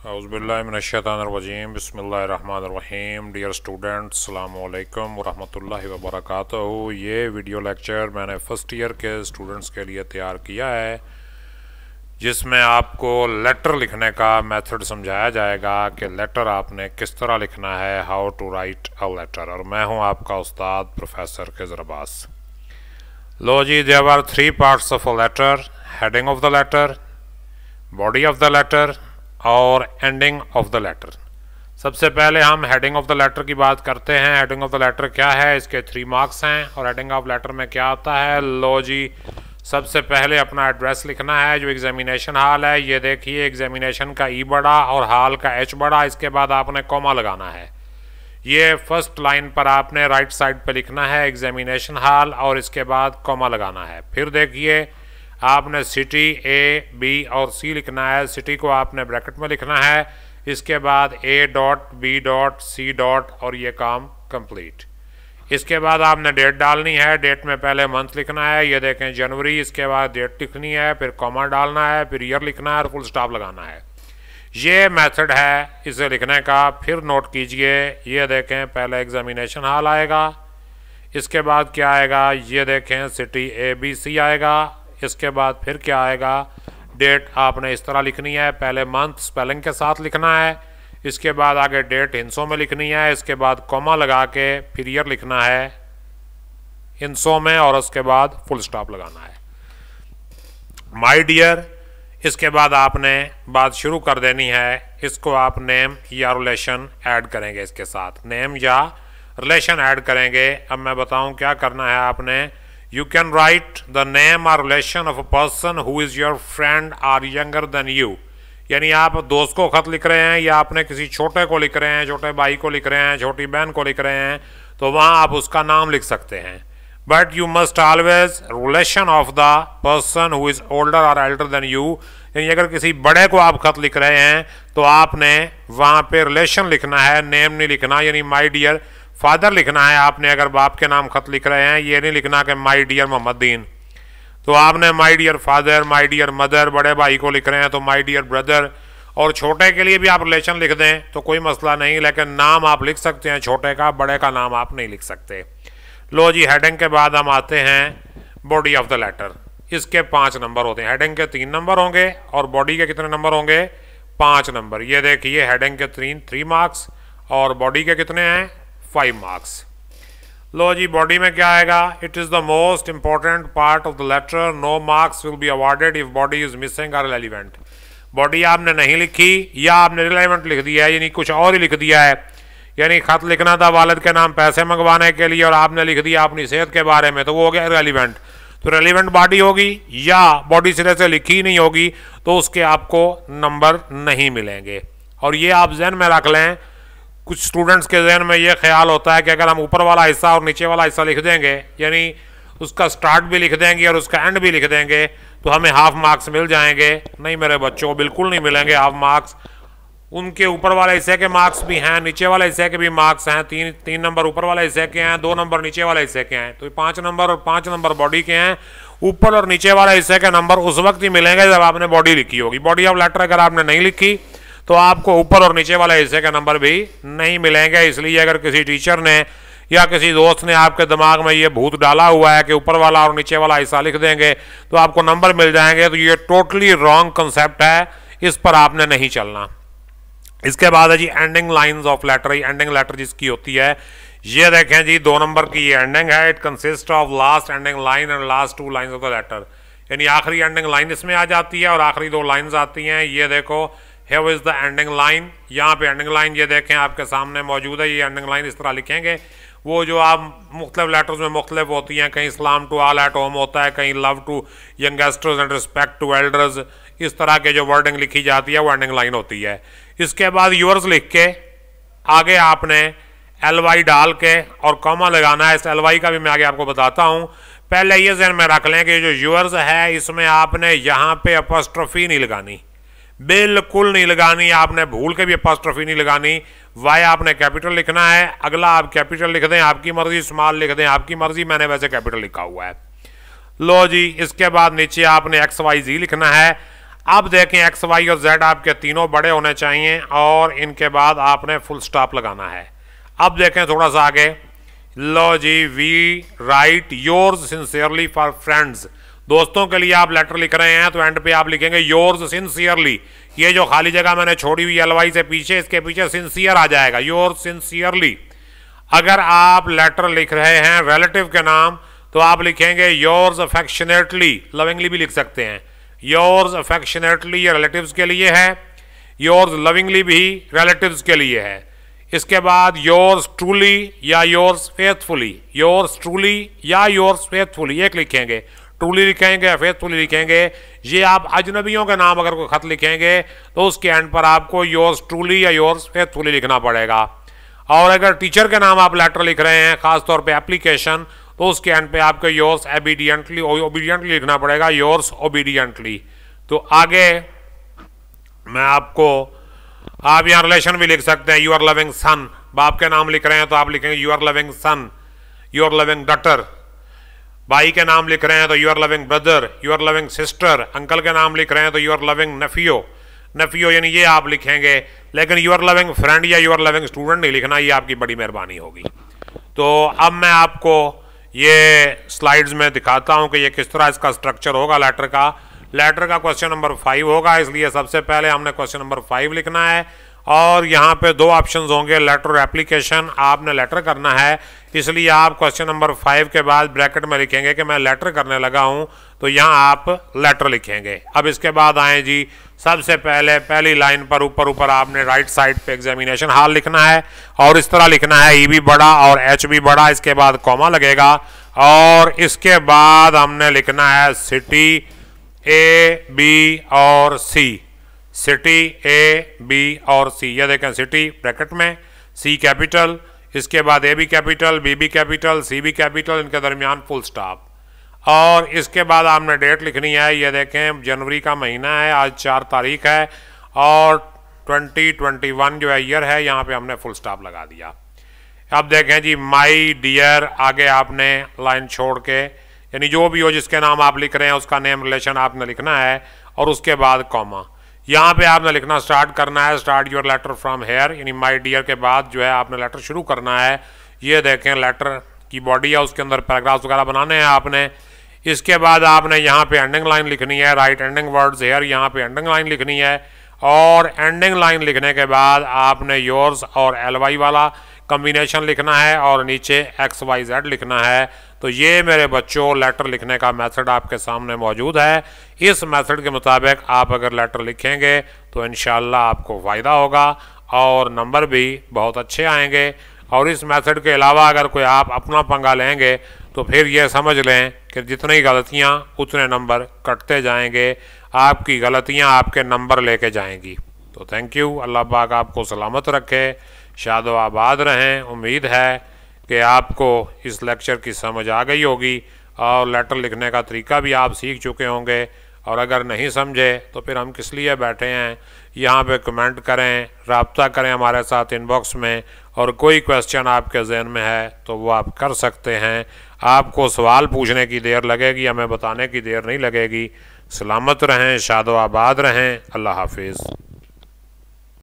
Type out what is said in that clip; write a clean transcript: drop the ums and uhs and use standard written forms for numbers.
औज़ुबिल्लाहिमिनश्शैतानिर्रजीम बिस्मिल्लाहिर्रहमानिर्रहीम। Dear students, अस्सलाम वालेकुम वरहमतुल्लाहि वबरकातुहू। ये वीडियो लेक्चर मैंने फ़र्स्ट ईयर के स्टूडेंट्स के लिए तैयार किया है, जिसमें आपको लेटर लिखने का मेथड समझाया जाएगा कि लेटर आपने किस तरह लिखना है, how to write a letter. और मैं हूँ आपका उस्ताद प्रोफेसर खिज़र अब्बास। लो जी, there are 3 parts of a letter: heading of the letter, body of the letter और एंडिंग ऑफ द लेटर। सबसे पहले हम हेडिंग ऑफ द लेटर की बात करते हैं। हेडिंग ऑफ द लेटर क्या है, इसके 3 मार्क्स हैं। और हेडिंग ऑफ लेटर में क्या आता है, लो जी, सबसे पहले अपना एड्रेस लिखना है जो एग्जामिनेशन हॉल है। ये देखिए, एग्जामिनेशन का ई बड़ा और हॉल का एच बड़ा, इसके बाद आपने कॉमा लगाना है। ये फर्स्ट लाइन पर आपने राइट साइड पे लिखना है एग्जामिनेशन हॉल और इसके बाद कॉमा लगाना है। फिर देखिए, आपने सिटी ए बी और सी लिखना है। सिटी को आपने ब्रैकेट में लिखना है, इसके बाद A dot B dot C dot और ये काम कंप्लीट। इसके बाद आपने डेट डालनी है। डेट में पहले मंथ लिखना है, ये देखें जनवरी, इसके बाद डेट लिखनी है, फिर कॉमा डालना है, फिर ईयर लिखना है और फुल स्टॉप लगाना है। ये मेथड है इसे लिखने का। फिर नोट कीजिए, ये देखें पहले एग्जामिनेशन हॉल आएगा, इसके बाद क्या आएगा, ये देखें सिटी ए बी सी आएगा, इसके बाद फिर क्या आएगा, डेट आपने इस तरह लिखनी है, पहले मंथ स्पेलिंग के साथ लिखना है, इसके बाद आगे डेट हिंसों में लिखनी है, इसके बाद कॉमा लगा के फिर ईयर लिखना है हिंसों में और उसके बाद फुल स्टॉप लगाना है। माय डियर, इसके बाद आपने बात शुरू कर देनी है। इसको आप नेम या रिलेशन ऐड करेंगे, इसके साथ नेम या रिलेशन ऐड करेंगे। अब मैं बताऊं क्या करना है आपने। You can write the name or relation of a person who is your friend or younger than you। यानी आप दोस्त को खत लिख रहे हैं या आपने किसी छोटे को लिख रहे हैं, छोटे भाई को लिख रहे हैं, छोटी बहन को लिख रहे हैं, तो वहाँ आप उसका नाम लिख सकते हैं। But you must always relation of the person who is older और एल्डर देन यू। यानी अगर किसी बड़े को आप खत लिख रहे हैं तो आपने वहाँ पे रिलेशन लिखना है, नेम नहीं लिखना। यानी माई डियर फादर लिखना है आपने, अगर बाप के नाम खत लिख रहे हैं। ये नहीं लिखना कि माई डियर मोहम्मदीन, तो आपने my dear father, my dear mother. बड़े भाई को लिख रहे हैं तो माई डियर ब्रदर। और छोटे के लिए भी आप रिलेशन लिख दें तो कोई मसला नहीं, लेकिन नाम आप लिख सकते हैं छोटे का, बड़े का नाम आप नहीं लिख सकते। लो जी, हेडिंग के बाद हम आते हैं बॉडी ऑफ द लेटर। इसके 5 नंबर होते हैं। हेडिंग के 3 नंबर होंगे और बॉडी के कितने नंबर होंगे, 5 नंबर। ये देखिए, हेडिंग के 3 मार्क्स और बॉडी के कितने हैं, 5 मार्क्स। लो जी, बॉडी में क्या आएगा, it is the most important part of the letter, no marks will be awarded if body is missing or relevant. Body आपने नहीं लिखी या आपने रिलेवेंट लिख दिया है, यानी कुछ और ही लिख दिया है। यानी खत लिखना था वालिद के नाम पैसे मंगवाने के लिए और आपने लिख दिया अपनी सेहत के बारे में, तो वो हो गया रेलिवेंट। तो रेलिवेंट बॉडी होगी या बॉडी सिरे से लिखी नहीं होगी तो उसके आपको नंबर नहीं मिलेंगे। और ये आप जहन में रख लें, कुछ स्टूडेंट्स के जहन में ये ख्याल होता है कि अगर हम ऊपर वाला हिस्सा और नीचे वाला हिस्सा लिख देंगे, यानी उसका स्टार्ट भी लिख देंगे और उसका एंड भी लिख देंगे, तो हमें हाफ मार्क्स मिल जाएंगे। नहीं मेरे बच्चों, बिल्कुल नहीं मिलेंगे हाफ मार्क्स। उनके ऊपर वाले हिस्से के मार्क्स भी हैं, नीचे वाले हिस्से के भी मार्क्स हैं। 3 नंबर ऊपर वाले हिस्से के हैं, 2 नंबर नीचे वाले हिस्से के हैं। तो 5 नंबर और 5 नंबर बॉडी के हैं। ऊपर और नीचे वाले हिस्से के नंबर उस वक्त ही मिलेंगे जब आपने बॉडी लिखी होगी। बॉडी ऑफ लेटर अगर आपने नहीं लिखी तो आपको ऊपर और नीचे वाले हिस्से के नंबर भी नहीं मिलेंगे। इसलिए अगर किसी टीचर ने या किसी दोस्त ने आपके दिमाग में ये भूत डाला हुआ है कि ऊपर वाला और नीचे वाला हिस्सा लिख देंगे तो आपको नंबर मिल जाएंगे, तो ये टोटली रॉन्ग कंसेप्ट है, इस पर आपने नहीं चलना। इसके बाद है जी ending lines of letter. Ending letter जिसकी होती है, ये देखें जी 2 नंबर की ये एंडिंग है। It consist of last ending line and last 2 lines of the letter. यानी आखिरी एंडिंग लाइन इसमें आ जाती है और आखिरी 2 लाइन्स आती हैं। ये देखो, Here is the ending line। यहाँ पे एंडिंग लाइन ये देखें आपके सामने मौजूद है। ये एंडिंग लाइन इस तरह लिखेंगे, वो जो आप मुख्तलिफ लेटर्स में मुख्तलिफ होती हैं, कहीं सलाम टू ऑल एट होम होता है, कहीं love to youngsters and respect to elders, इस तरह के जो वर्डिंग लिखी जाती है वो एंडिंग लाइन होती है। इसके बाद यूअर्स लिख के आगे आपने LY डाल के और कॉमा लगाना है। इस LY का भी मैं आगे आपको बताता हूँ। पहले ये ज़हन में रख लें कि जो यूअर्स है इसमें आपने यहाँ पे अपॉस्ट्रोफी नहीं लगानी, बिल्कुल नहीं लगानी। आपने भूल के भी अपॉस्ट्रोफी नहीं लगानी। वाई आपने कैपिटल लिखना है, अगला आप कैपिटल लिख दें, आपकी मर्जी, स्मॉल लिख दें, आपकी मर्जी। मैंने वैसे कैपिटल लिखा हुआ है। लो जी, इसके बाद नीचे आपने XYZ लिखना है। अब देखें एक्स वाई और जेड आपके तीनों बड़े होने चाहिए और इनके बाद आपने फुल स्टॉप लगाना है। अब देखें थोड़ा सा आगे, लो जी, we write yours sincerely for friends, दोस्तों के लिए आप लेटर लिख रहे हैं तो एंड पे आप लिखेंगे योर्स सिंसियरली। ये जो खाली जगह मैंने छोड़ी हुई एलवाई से पीछे, इसके पीछे सिंसियर आ जाएगा, योर्स सिंसियरली। अगर आप लेटर लिख रहे हैं रिलेटिव के नाम तो आप लिखेंगे योर्स अफेक्शनेटली, लविंगली भी लिख सकते हैं। योर्स अफेक्शनेटली ये रिलेटिव्स के लिए है, योर्स लविंगली भी रिलेटिव्स के लिए है। इसके बाद योर्स ट्रूली या योर्स फेथफुली, योर्स ट्रूली या योर्स फेथफुली एक लिखेंगे, ट्रूली लिखेंगे या फेथफुली लिखेंगे। ये आप अजनबियों के नाम अगर कोई खत लिखेंगे तो उसके एंड पर आपको योर्स ट्रूली या योर्स फेथफुली लिखना पड़ेगा। और अगर टीचर के नाम आप लेटर लिख रहे हैं, खासतौर पे एप्लीकेशन, तो उसके एंड पे आपको योर्स ओबीडियंटली लिखना पड़ेगा, योर्स ओबीडियंटली। तो आगे मैं आपको, आप यहाँ रिलेशन भी लिख सकते हैं, यू आर लविंग सन, बाप के नाम लिख रहे हैं तो आप लिखेंगे you are loving son, you are loving daughter. भाई के नाम लिख रहे हैं तो you are loving brother, you are loving sister. Uncle के नाम लिख रहे हैं तो you are loving nephew, nephew यानी ये आप लिखेंगे। लेकिन यू आर लविंग फ्रेंड या यू आर लविंग स्टूडेंट नहीं लिखना, ये आपकी बड़ी मेहरबानी होगी। तो अब मैं आपको ये स्लाइड्स में दिखाता हूं कि ये किस तरह इसका स्ट्रक्चर होगा लेटर का। लेटर का क्वेश्चन नंबर 5 होगा, इसलिए सबसे पहले हमने क्वेश्चन नंबर 5 लिखना है। और यहाँ पे 2 ऑप्शंस होंगे, लेटर और एप्लीकेशन। आपने लेटर करना है, इसलिए आप क्वेश्चन नंबर 5 के बाद ब्रैकेट में लिखेंगे कि मैं लेटर करने लगा हूँ, तो यहाँ आप लेटर लिखेंगे। अब इसके बाद आए जी, सबसे पहले पहली लाइन पर ऊपर आपने राइट साइड पे एग्जामिनेशन हॉल लिखना है और इस तरह लिखना है, ई भी बड़ा और एच भी बड़ा, इसके बाद कॉमा लगेगा। और इसके बाद हमने लिखना है सिटी ए बी और सी, सिटी ए बी और सी। ये देखें, सिटी ब्रैकेट में, सी कैपिटल, इसके बाद ए भी कैपिटल, बी भी कैपिटल, सी भी कैपिटल, इनके दरमियान फुल स्टॉप। और इसके बाद आपने डेट लिखनी है, ये देखें जनवरी का महीना है, आज 4 तारीख है और 2021 जो है ईयर है, यहाँ पे हमने फुल स्टॉप लगा दिया। अब देखें जी, माई डियर, आगे आपने लाइन छोड़ के, यानी जो भी हो जिसके नाम आप लिख रहे हैं उसका नेम रिलेशन आपने लिखना है और उसके बाद कॉमा। यहाँ पे आपने लिखना स्टार्ट करना है, start your letter from here, यानी माई डियर के बाद जो है आपने लेटर शुरू करना है। ये देखें लेटर की बॉडी है, उसके अंदर पैराग्राफ्स वगैरह बनाने हैं आपने। इसके बाद आपने यहाँ पे एंडिंग लाइन लिखनी है, राइट एंडिंग वर्ड्स हेयर, यहाँ पे एंडिंग लाइन लिखनी है। और एंडिंग लाइन लिखने के बाद आपने योर्स और LY वाला कॉम्बिनेशन लिखना है और नीचे XYZ लिखना है। तो ये मेरे बच्चों लेटर लिखने का मेथड आपके सामने मौजूद है। इस मेथड के मुताबिक आप अगर लेटर लिखेंगे तो इंशाल्लाह आपको फ़ायदा होगा और नंबर भी बहुत अच्छे आएंगे। और इस मेथड के अलावा अगर कोई आप अपना पंगा लेंगे तो फिर ये समझ लें कि जितनी गलतियाँ उतने नंबर कटते जाएंगे, आपकी गलतियाँ आपके नंबर लेके जाएंगी। तो थैंक यू, अल्लाह पाक आपको सलामत रखे, शाद व आबाद रहें। उम्मीद है कि आपको इस लेक्चर की समझ आ गई होगी और लेटर लिखने का तरीका भी आप सीख चुके होंगे। और अगर नहीं समझे तो फिर हम किस लिए बैठे हैं, यहाँ पे कमेंट करें, रब्ता करें हमारे साथ इनबॉक्स में। और कोई क्वेश्चन आपके जहन में है तो वो आप कर सकते हैं। आपको सवाल पूछने की देर लगेगी, हमें बताने की देर नहीं लगेगी। सलामत रहें, शाद व आबाद रहें। अल्लाह हाफिज़।